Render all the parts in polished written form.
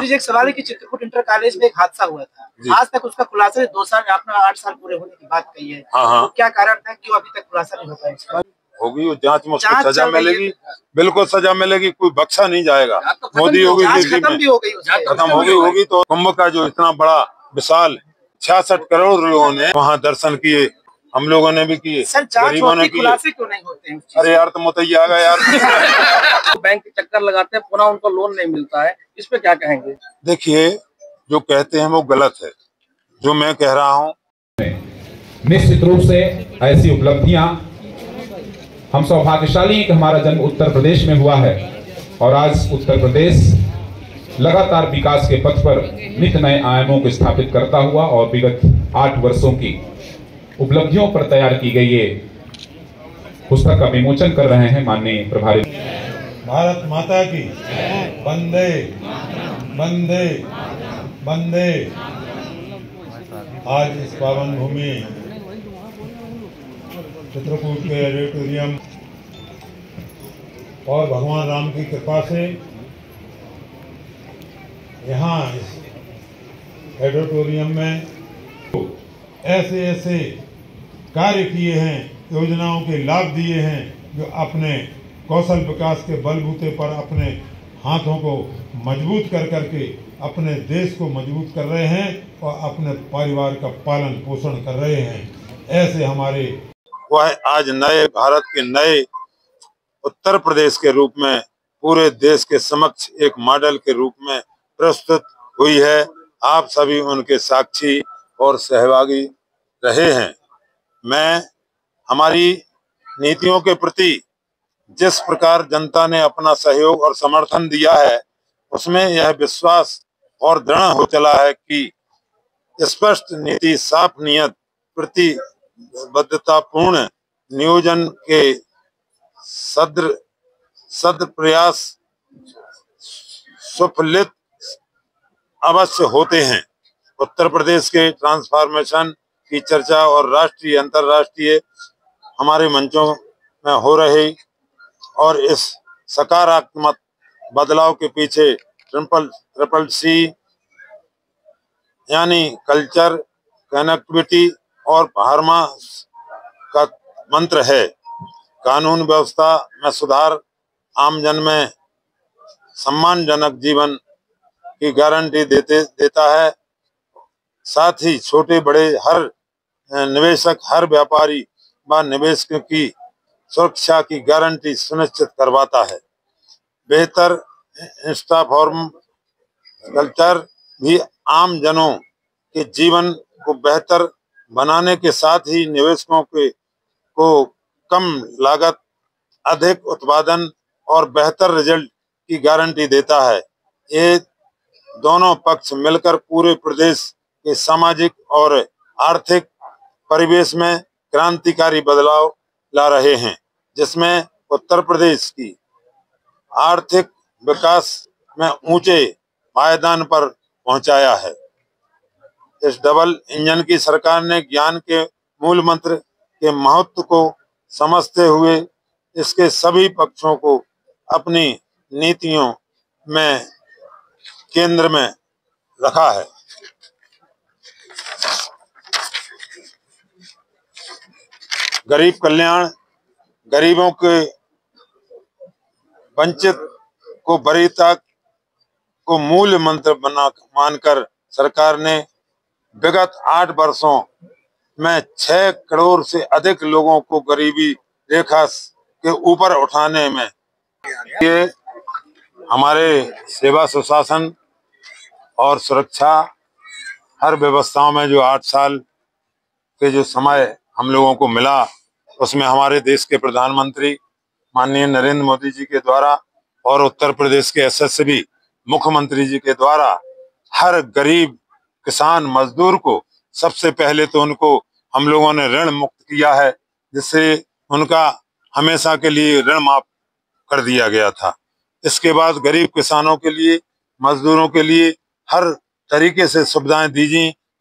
मंत्री जी, एक सवाल है कि चित्रकूट इंटर कॉलेज में एक हादसा हुआ था, आज तक उसका खुलासा नहीं। 2 साल, आपने 8 साल पूरे होने की बात कही है। तो क्या कारण था, क्यों अभी तक खुलासा नहीं हो पाया इसका? होगी वो जांच में, उसको सजा मिलेगी, बिल्कुल सजा मिलेगी, कोई बख्शा नहीं जाएगा। मोदी योगी खत्म भी हो गई, खत्म होगी तो कुंभ का जो इतना बड़ा विशाल 66 करोड़ लोगों ने वहाँ दर्शन किए, हम लोगों ने भी किए, गरीबों ने किए। क्यों नहीं होते हैं? अरे यार, तो मुतैया आ गया यार। बैंक के चक्कर लगाते हैं, पुनः उनको लोन नहीं मिलता है, इस पे क्या कहेंगे? देखिए, जो कहते हैं वो गलत है, जो मैं कह रहा हूँ। निश्चित रूप से ऐसी उपलब्धियां, हम सौभाग्यशाली हैं कि हमारा जन्म उत्तर प्रदेश में हुआ है और आज उत्तर प्रदेश लगातार विकास के पथ पर नित नए आयामों को स्थापित करता हुआ और विगत 8 वर्षों की उपलब्धियों पर तैयार की गई ये पुस्तक का विमोचन कर रहे हैं माननीय प्रभारी। भारत माता की वंदे वंदे वंदे। आज इस पावन भूमि चित्रकूट के ऑडिटोरियम और भगवान राम की कृपा से यहाँ इस ऑडिटोरियम में ऐसे ऐसे कार्य किए हैं, योजनाओं के लाभ दिए हैं, जो अपने कौशल विकास के बलबूते पर अपने हाथों को मजबूत कर करके अपने देश को मजबूत कर रहे हैं और अपने परिवार का पालन पोषण कर रहे हैं। ऐसे हमारे वह आज नए भारत के नए उत्तर प्रदेश के रूप में पूरे देश के समक्ष एक मॉडल के रूप में प्रस्तुत हुई है। आप सभी उनके साक्षी और सहभागी रहे हैं। मैं हमारी नीतियों के प्रति जिस प्रकार जनता ने अपना सहयोग और समर्थन दिया है, उसमें यह विश्वास और दृढ़ हो चला है कि स्पष्ट नीति, साफ नियत, प्रतिबद्धतापूर्ण नियोजन के सद प्रयास सुफलित अवश्य होते हैं। उत्तर प्रदेश के ट्रांसफॉर्मेशन की चर्चा और राष्ट्रीय अंतर्राष्ट्रीय हमारे मंचों में हो रही और इस सकारात्मक बदलाव के पीछे ट्रिपल सी यानी कल्चर, कनेक्टिविटी और फार्मा का मंत्र है। कानून व्यवस्था में सुधार आमजन में सम्मानजनक जीवन की गारंटी देता है। साथ ही छोटे बड़े हर निवेशक, हर व्यापारी व निवेशकों की सुरक्षा की गारंटी सुनिश्चित करवाता है। बेहतर इंफ्रास्ट्रक्चर कल्चर भी आम जनों के जीवन को बेहतर बनाने के साथ ही निवेशकों को कम लागत, अधिक उत्पादन और बेहतर रिजल्ट की गारंटी देता है। ये दोनों पक्ष मिलकर पूरे प्रदेश के सामाजिक और आर्थिक परिवेश में क्रांतिकारी बदलाव ला रहे हैं, जिसमें उत्तर प्रदेश की आर्थिक विकास में ऊंचे पायदान पर पहुंचाया है। इस डबल इंजन की सरकार ने ज्ञान के मूल मंत्र के महत्व को समझते हुए इसके सभी पक्षों को अपनी नीतियों में केंद्र में रखा है। गरीब कल्याण, गरीबों के वंचित को वरीयता को मूल मंत्र मानकर सरकार ने विगत 8 वर्षों में 6 करोड़ से अधिक लोगों को गरीबी रेखा के ऊपर उठाने में ये हमारे सेवा सुशासन और सुरक्षा हर व्यवस्थाओं में जो 8 साल के जो समय हम लोगों को मिला, उसमें हमारे देश के प्रधानमंत्री माननीय नरेंद्र मोदी जी के द्वारा और उत्तर प्रदेश के यशस्वी मुख्यमंत्री जी के द्वारा हर गरीब किसान मजदूर को सबसे पहले तो उनको हम लोगों ने ऋण मुक्त किया है, जिससे उनका हमेशा के लिए ऋण माफ कर दिया गया था। इसके बाद गरीब किसानों के लिए, मजदूरों के लिए हर तरीके से सुविधाएं दी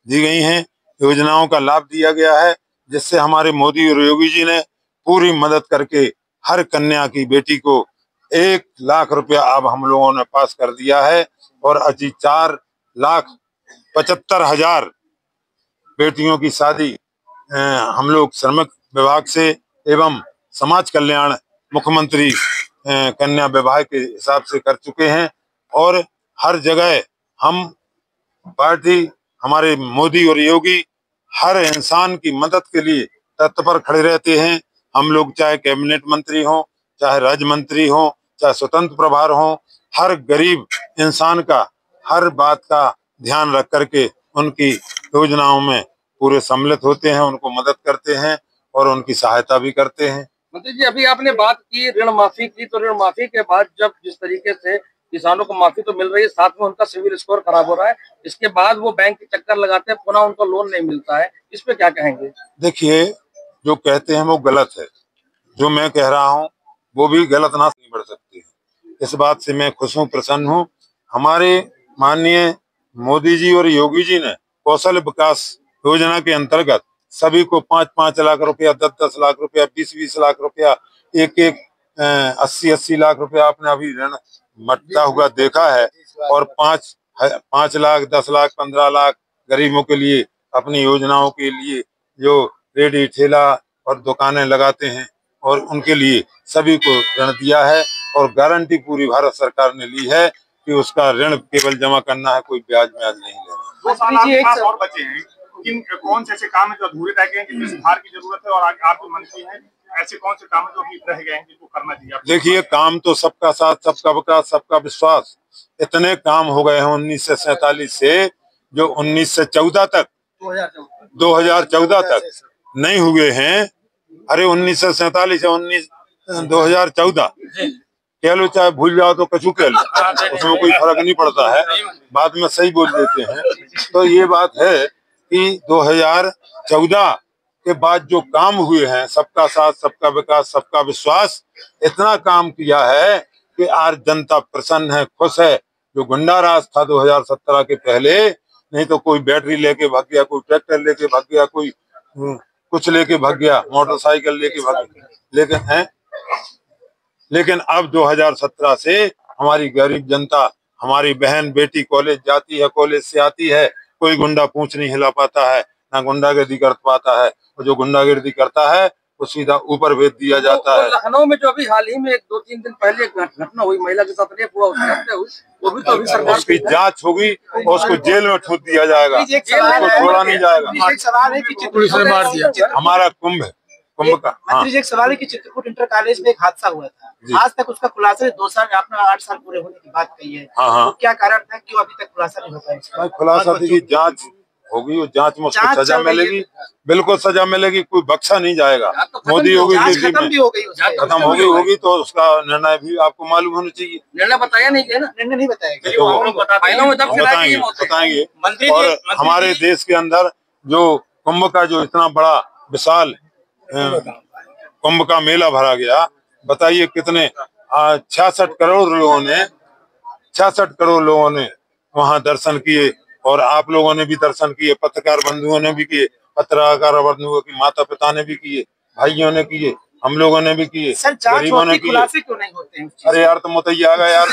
गई हैं, योजनाओं का लाभ दिया गया है, जिससे हमारे मोदी और योगी जी ने पूरी मदद करके हर कन्या की बेटी को 1 लाख रुपया अब हम लोगों ने पास कर दिया है और अजी 4,75,000 बेटियों की शादी हम लोग श्रमिक विभाग से एवं समाज कल्याण मुख्यमंत्री कन्या विवाह के हिसाब से कर चुके हैं। और हर जगह हम पार्टी, हमारे मोदी और योगी हर इंसान की मदद के लिए तत्पर खड़े रहते हैं। हम लोग चाहे कैबिनेट मंत्री हो, चाहे राज्य मंत्री हो, चाहे स्वतंत्र प्रभार हो, हर गरीब इंसान का हर बात का ध्यान रख करके उनकी योजनाओं में पूरे सम्मिलित होते हैं, उनको मदद करते हैं और उनकी सहायता भी करते हैं। मंत्री जी, अभी आपने बात की ऋण माफी की, तो ऋण माफी के बाद जब जिस तरीके से किसानों को माफी तो मिल रही है, साथ में उनका सिविल स्कोर खराब हो रहा है, इसके बाद वो बैंक के चक्कर लगाते हैं, पुनः उनको लोन नहीं मिलता है, इस पे क्या कहेंगे? देखिए, जो कहते हैं वो गलत है, जो मैं कह रहा हूँ वो भी गलत ना नहीं बढ़ सकती है। इस बात से मैं खुश हूँ, प्रसन्न हूँ। हमारे माननीय मोदी जी और योगी जी ने कौशल विकास योजना के अंतर्गत सभी को 5-5 लाख रुपया, 10-10 लाख रुपया, 20-20 लाख रुपया, एक 80-80 लाख रुपया आपने अभी ऋण मटता हुआ देखा है। और 5 लाख, 10 लाख, 15 लाख गरीबों के लिए अपनी योजनाओं के लिए जो रेडी ठेला और दुकानें लगाते हैं और उनके लिए सभी को ऋण दिया है। और गारंटी पूरी भारत सरकार ने ली है कि उसका ऋण केवल जमा करना है, कोई ब्याज नहीं लेना। और बचे हैं, कौन से ऐसे काम है जो अधूरे रह गए हैं, जिनमें सुधार की जरूरत है, और आप जो मंत्री हैं ऐसे कौन से काम है जो अभी रह गए हैं जिनको करना चाहिए? देखिए, काम तो सबका साथ, सबका विकास, सबका विश्वास, इतने काम हो गए हैं 1947 से, जो 1914 तक 2014 तक नहीं हुए हैं। अरे 1947 या 2014 कह लो, चाहे भूल जाओ तो कछु कह लो, उसमें कोई फर्क नहीं पड़ता है, बाद में सही बोल देते हैं। तो ये बात है कि 2014 के बाद जो काम हुए हैं, सबका साथ, सबका विकास, सबका विश्वास, इतना काम किया है कि आज जनता प्रसन्न है, खुश है। जो गुंडा राज था 2017 के पहले, नहीं तो कोई बैटरी लेके भाग गया, कोई ट्रैक्टर लेके भाग गया, कोई कुछ लेके भाग गया, मोटरसाइकिल लेके भाग गया, लेकिन अब 2017 से हमारी गरीब जनता, हमारी बहन बेटी कॉलेज जाती है, कॉलेज से आती है, कोई गुंडा पूंछ नहीं हिला पाता है, ना गुंडागर्दी कर पाता है। और जो गुंडागर्दी करता है वो सीधा ऊपर भेज दिया जाता है। लखनऊ में जो अभी हाल ही में 2-3 दिन पहले एक घटना हुई, महिला के साथ रेप हुआ, वो भी तो अभी सरकार, उसकी जांच होगी और उसको जेल में ठूस दिया जाएगा, उसको छोड़ा नहीं जाएगा। एक सवाल है कि पुलिस ने मार दिया, हमारा कुंभ का। मंत्री जी, एक सवाल है कि चित्रकूट इंटर कॉलेज में एक हादसा हुआ था, आज तक उसका खुलासा 2 साल, आपने 8 साल पूरे होने की बात कही है। तो क्या कारण था, क्यों अभी तक खुलासा नहीं हो पाया? खुलासा देखिए, जांच होगी, और जांच में उसको सजा मिलेगी, बिल्कुल सजा मिलेगी, कोई बख्शा नहीं जाएगा। मोदी योगी खत्म भी हो गई, खत्म होगी तो उसका निर्णय भी आपको मालूम होना चाहिए। निर्णय बताया नहीं गया ना, निर्णय नहीं बताया गया, बताएंगे। और हमारे देश के अंदर जो कुंभ का जो इतना बड़ा विशाल कुंभ का मेला भरा गया, बताइए कितने 66 करोड़ लोगों ने वहां दर्शन किए, और आप लोगों ने भी दर्शन किए, पत्रकार बंधुओं ने भी किए, पत्रकार बंधुओं की माता पिता ने भी किए, भाइयों ने किए, हम लोगों ने भी किए, गरीबों ने किए। क्यों नहीं होते हैं? अरे यार, तो मुतैया आ गया यार।